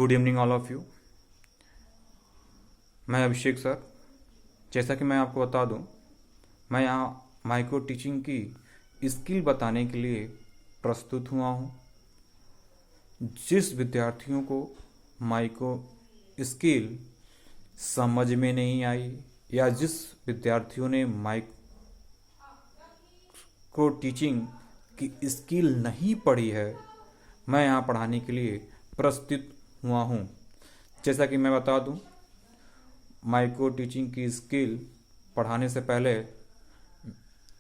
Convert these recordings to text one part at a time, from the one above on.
Good evening all of you. मैं अभिषेक sir. जैसा कि मैं आपको बता दूं, मैं यहाँ माइक्रो टीचिंग की स्किल बताने के लिए प्रस्तुत हुआ हूँ। जिस विद्यार्थियों को माइक्रो स्किल समझ में नहीं आई या जिस विद्यार्थियों ने माइक्रो टीचिंग की स्किल नहीं पढ़ी है, मैं यहाँ पढ़ाने के लिए प्रस्तुत हुआ हूँ। जैसा कि मैं बता दूं, माइक्रो टीचिंग की स्किल पढ़ाने से पहले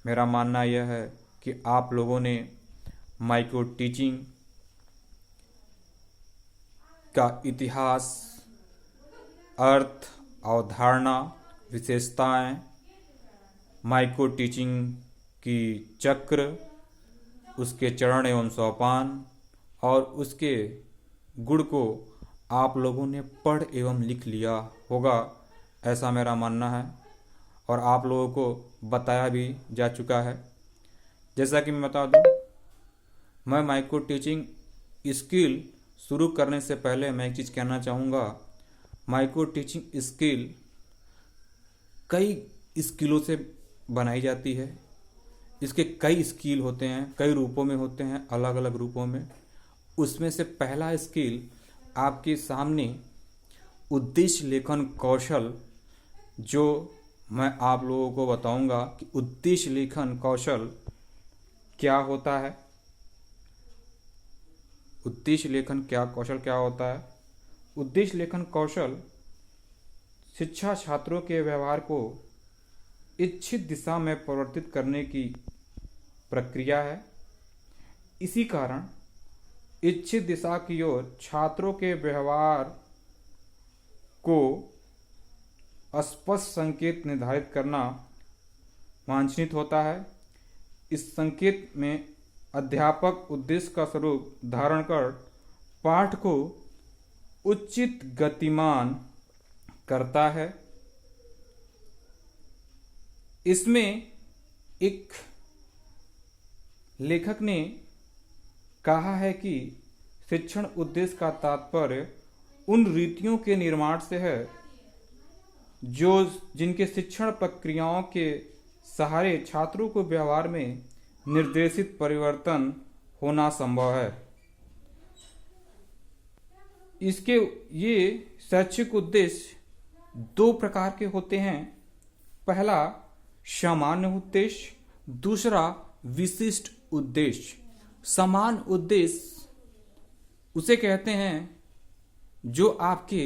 मेरा मानना यह है कि आप लोगों ने माइक्रो टीचिंग का इतिहास, अर्थ, अवधारणा, विशेषताएं, माइक्रो टीचिंग की चक्र, उसके चरण एवं सोपान और उसके गुण को आप लोगों ने पढ़ एवं लिख लिया होगा, ऐसा मेरा मानना है और आप लोगों को बताया भी जा चुका है। जैसा कि मैं बता दूं, मैं माइक्रो टीचिंग स्किल शुरू करने से पहले मैं एक चीज़ कहना चाहूँगा। माइक्रो टीचिंग स्किल कई स्किलों से बनाई जाती है। इसके कई स्किल होते हैं, कई रूपों में होते हैं, अलग अलग रूपों में। उसमें से पहला स्किल आपके सामने उद्देश्य लेखन कौशल, जो मैं आप लोगों को बताऊंगा कि उद्देश्य लेखन कौशल क्या होता है। उद्देश्य लेखन कौशल क्या होता है? उद्देश्य लेखन कौशल शिक्षा छात्रों के व्यवहार को इच्छित दिशा में परिवर्तित करने की प्रक्रिया है। इसी कारण इच्छित दिशा की ओर छात्रों के व्यवहार को स्पष्ट संकेत निर्धारित करना वांछनीय होता है। इस संकेत में अध्यापक उद्देश्य का स्वरूप धारण कर पाठ को उचित गतिमान करता है। इसमें एक लेखक ने कहा है कि शिक्षण उद्देश्य का तात्पर्य उन रीतियों के निर्माण से है जो जिनके शिक्षण प्रक्रियाओं के सहारे छात्रों को व्यवहार में निर्देशित परिवर्तन होना संभव है। इसके ये शैक्षिक उद्देश्य दो प्रकार के होते हैं। पहला सामान्य उद्देश्य, दूसरा विशिष्ट उद्देश्य। समान उद्देश्य उसे कहते हैं जो आपके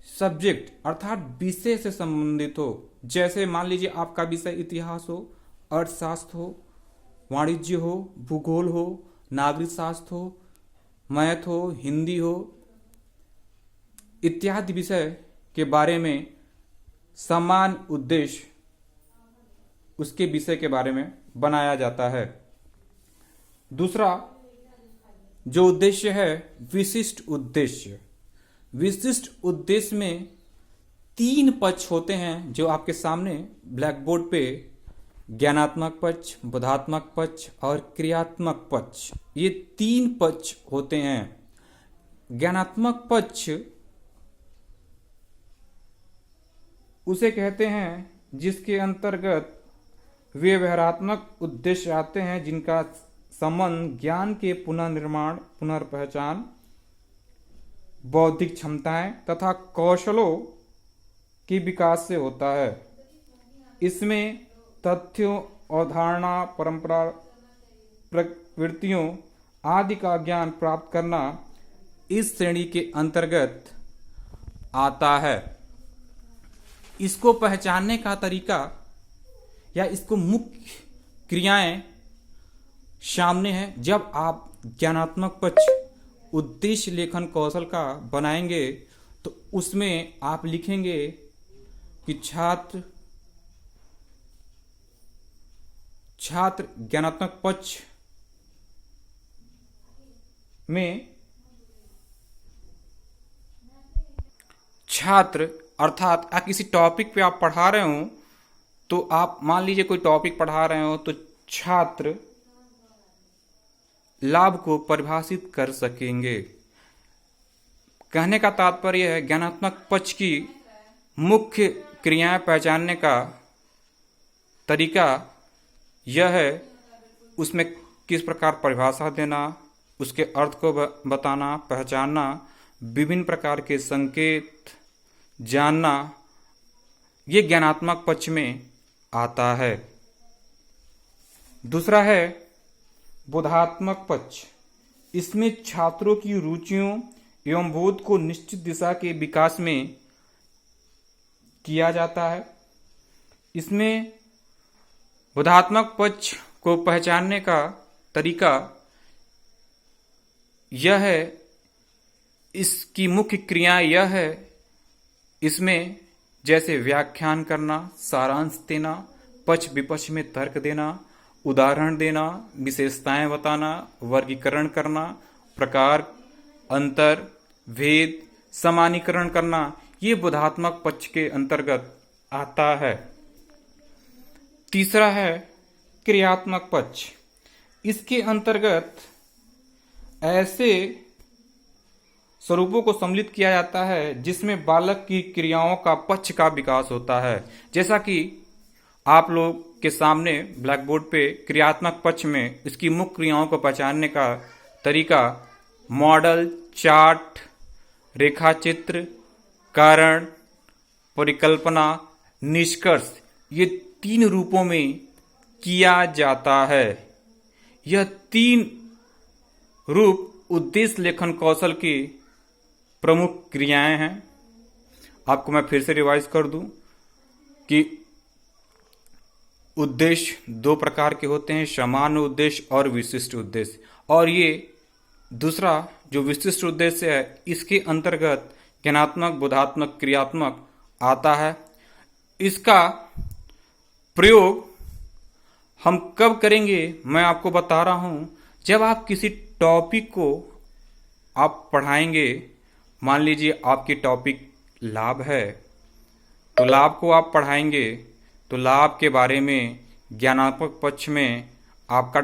सब्जेक्ट अर्थात विषय से संबंधित हो। जैसे मान लीजिए आपका विषय इतिहास हो, अर्थशास्त्र हो, वाणिज्य हो, भूगोल हो, नागरिक शास्त्र हो, मैथ हो, हिंदी हो, इत्यादि विषय के बारे में समान उद्देश्य उसके विषय के बारे में बनाया जाता है। दूसरा जो उद्देश्य है विशिष्ट उद्देश्य। विशिष्ट उद्देश्य में तीन पक्ष होते हैं जो आपके सामने ब्लैक बोर्ड पे ज्ञानात्मक पक्ष, बोधात्मक पक्ष और क्रियात्मक पक्ष, ये तीन पक्ष होते हैं। ज्ञानात्मक पक्ष उसे कहते हैं जिसके अंतर्गत वे व्यवहारात्मक उद्देश्य आते हैं जिनका संबंध ज्ञान के पुनर्निर्माण, पुनर्पहचान, बौद्धिक क्षमताएं तथा कौशलों की विकास से होता है। इसमें तथ्यों, अवधारणा, परंपरा, प्रवृत्तियों आदि का ज्ञान प्राप्त करना इस श्रेणी के अंतर्गत आता है। इसको पहचानने का तरीका या इसको मुख्य क्रियाएं सामने है। जब आप ज्ञानात्मक पक्ष उद्देश्य लेखन कौशल का बनाएंगे तो उसमें आप लिखेंगे कि छात्र ज्ञानात्मक पक्ष में छात्र अर्थात आप किसी टॉपिक पे आप पढ़ा रहे हो तो आप मान लीजिए कोई टॉपिक पढ़ा रहे हो तो छात्र लाभ को परिभाषित कर सकेंगे। कहने का तात्पर्य है ज्ञानात्मक पक्ष की मुख्य क्रियाएं पहचानने का तरीका यह है उसमें किस प्रकार परिभाषा देना, उसके अर्थ को बताना, पहचानना, विभिन्न प्रकार के संकेत जानना, ये ज्ञानात्मक पक्ष में आता है। दूसरा है बोधात्मक पक्ष। इसमें छात्रों की रुचियों एवं बोध को निश्चित दिशा के विकास में किया जाता है। इसमें बोधात्मक पक्ष को पहचानने का तरीका यह है, इसकी मुख्य क्रिया यह है, इसमें जैसे व्याख्यान करना, सारांश देना, पक्ष विपक्ष में तर्क देना, उदाहरण देना, विशेषताएं बताना, वर्गीकरण करना, प्रकार, अंतर, भेद, समानीकरण करना, ये बोधात्मक पक्ष के अंतर्गत आता है। तीसरा है क्रियात्मक पक्ष। इसके अंतर्गत ऐसे स्वरूपों को सम्मिलित किया जाता है जिसमें बालक की क्रियाओं का पक्ष का विकास होता है। जैसा कि आप लोग के सामने ब्लैक बोर्ड पे क्रियात्मक पक्ष में इसकी मुख्य क्रियाओं को पहचानने का तरीका मॉडल, चार्ट, रेखाचित्र, कारण, परिकल्पना, निष्कर्ष, ये 3 रूपों में किया जाता है। यह 3 रूप उद्देश्य लेखन कौशल की प्रमुख क्रियाएं हैं। आपको मैं फिर से रिवाइज कर दूं कि उद्देश्य 2 प्रकार के होते हैं, सामान्य उद्देश्य और विशिष्ट उद्देश्य। और ये दूसरा जो विशिष्ट उद्देश्य है, इसके अंतर्गत ज्ञानात्मक, बोधात्मक, क्रियात्मक आता है। इसका प्रयोग हम कब करेंगे मैं आपको बता रहा हूं। जब आप किसी टॉपिक को आप पढ़ाएंगे, मान लीजिए आपकी टॉपिक लाभ है, तो लाभ को आप पढ़ाएंगे तो लाभ के बारे में ज्ञानात्मक पक्ष में आपका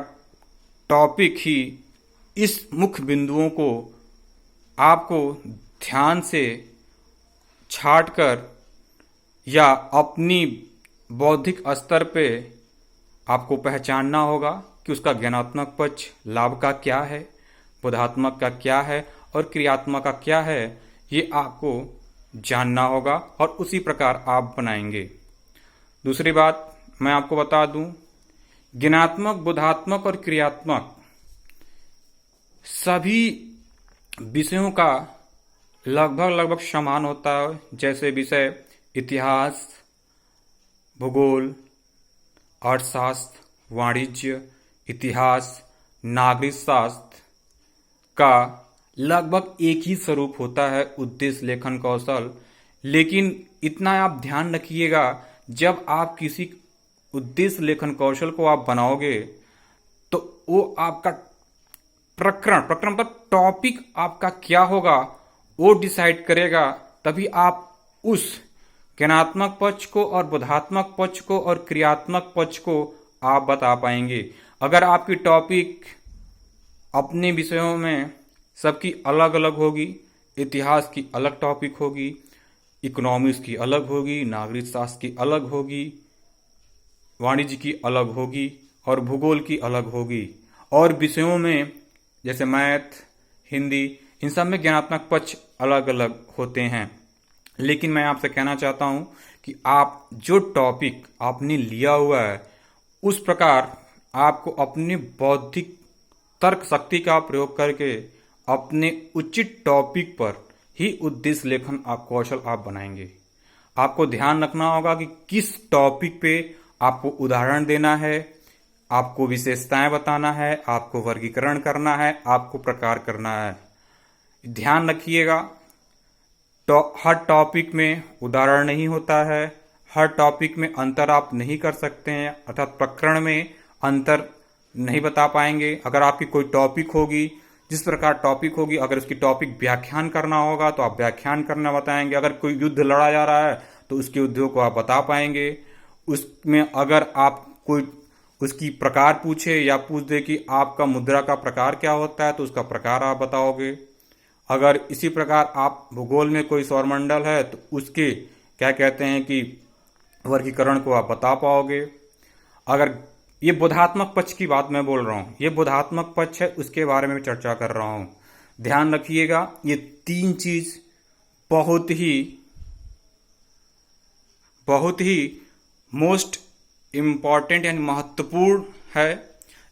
टॉपिक ही इस मुख्य बिंदुओं को आपको ध्यान से छांटकर या अपनी बौद्धिक स्तर पे आपको पहचानना होगा कि उसका ज्ञानात्मक पक्ष लाभ का क्या है, बोधात्मक का क्या है और क्रियात्मक का क्या है, ये आपको जानना होगा और उसी प्रकार आप बनाएंगे। दूसरी बात मैं आपको बता दूं, ज्ञानात्मक, बोधात्मक और क्रियात्मक सभी विषयों का लगभग समान होता है। जैसे विषय इतिहास, भूगोल, अर्थशास्त्र, वाणिज्य, इतिहास, नागरिक शास्त्र का लगभग एक ही स्वरूप होता है, उद्देश्य लेखन कौशल। लेकिन इतना आप ध्यान रखिएगा, जब आप किसी उद्देश्य लेखन कौशल को आप बनाओगे तो वो आपका प्रकरण मतलब टॉपिक आपका क्या होगा वो डिसाइड करेगा। तभी आप उस ज्ञानात्मक पक्ष को और बोधात्मक पक्ष को और क्रियात्मक पक्ष को आप बता पाएंगे। अगर आपकी टॉपिक अपने विषयों में सबकी अलग अलग होगी, इतिहास की अलग टॉपिक होगी, इकोनॉमिक्स की अलग होगी, नागरिक शास्त्र की अलग होगी, वाणिज्य की अलग होगी और भूगोल की अलग होगी, और विषयों में जैसे मैथ, हिंदी, इन सब में ज्ञानात्मक पक्ष अलग अलग होते हैं। लेकिन मैं आपसे कहना चाहता हूं कि आप जो टॉपिक आपने लिया हुआ है उस प्रकार आपको अपने बौद्धिक तर्क शक्ति का प्रयोग करके अपने उचित टॉपिक पर ही उद्देश्य लेखन आप कौशल आप बनाएंगे। आपको ध्यान रखना होगा कि किस टॉपिक पे आपको उदाहरण देना है, आपको विशेषताएं बताना है, आपको वर्गीकरण करना है, आपको प्रकार करना है। ध्यान रखिएगा, हर टॉपिक में उदाहरण नहीं होता है, हर टॉपिक में अंतर आप नहीं कर सकते हैं, अर्थात प्रकरण में अंतर नहीं बता पाएंगे। अगर आपकी कोई टॉपिक होगी, जिस प्रकार टॉपिक होगी, अगर उसकी टॉपिक व्याख्यान करना होगा तो आप व्याख्यान करना बताएंगे। अगर कोई युद्ध लड़ा जा रहा है तो उसके युद्धों को आप बता पाएंगे। उसमें अगर आप कोई उसकी प्रकार पूछे या पूछ दे कि आपका मुद्रा का प्रकार क्या होता है तो उसका प्रकार आप बताओगे। अगर इसी प्रकार आप भूगोल में कोई सौरमंडल है तो उसके क्या कहते हैं कि वर्गीकरण को आप बता पाओगे। अगर ये बोधात्मक पक्ष की बात मैं बोल रहा हूँ, ये बोधात्मक पक्ष है, उसके बारे में चर्चा कर रहा हूँ। ध्यान रखिएगा, ये तीन चीज बहुत ही मोस्ट इम्पॉर्टेंट यानी महत्वपूर्ण है।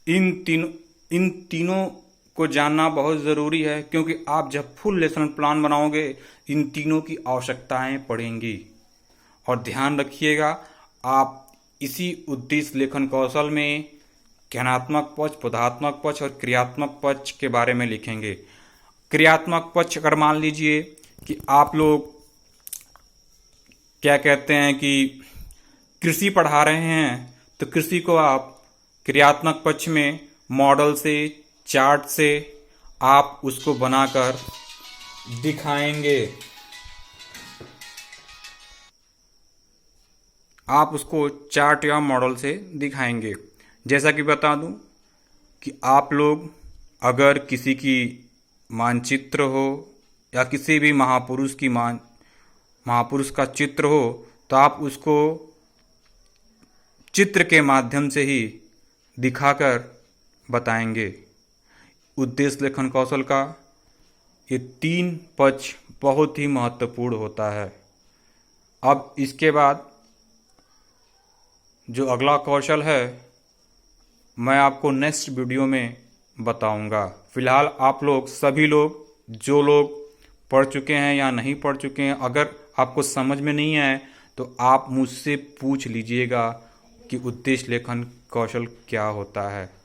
इन तीनों को जानना बहुत ज़रूरी है, क्योंकि आप जब फुल लेसन प्लान बनाओगे इन तीनों की आवश्यकताएं पड़ेंगी। और ध्यान रखिएगा, आप इसी उद्देश्य लेखन कौशल में ज्ञानात्मक पक्ष, बोधात्मक पक्ष और क्रियात्मक पक्ष के बारे में लिखेंगे। क्रियात्मक पक्ष अगर मान लीजिए कि आप लोग क्या कहते हैं कि कृषि पढ़ा रहे हैं, तो कृषि को आप क्रियात्मक पक्ष में मॉडल से, चार्ट से आप उसको बनाकर दिखाएंगे। आप उसको चार्ट या मॉडल से दिखाएंगे। जैसा कि बता दूं कि आप लोग अगर किसी की मानचित्र हो या किसी भी महापुरुष का चित्र हो, तो आप उसको चित्र के माध्यम से ही दिखाकर बताएंगे। उद्देश्य लेखन कौशल का ये तीन पक्ष बहुत ही महत्वपूर्ण होता है। अब इसके बाद जो अगला कौशल है मैं आपको नेक्स्ट वीडियो में बताऊंगा। फिलहाल आप लोग सभी लोग जो लोग पढ़ चुके हैं या नहीं पढ़ चुके हैं, अगर आपको समझ में नहीं आए तो आप मुझसे पूछ लीजिएगा कि उद्देश्य लेखन कौशल क्या होता है।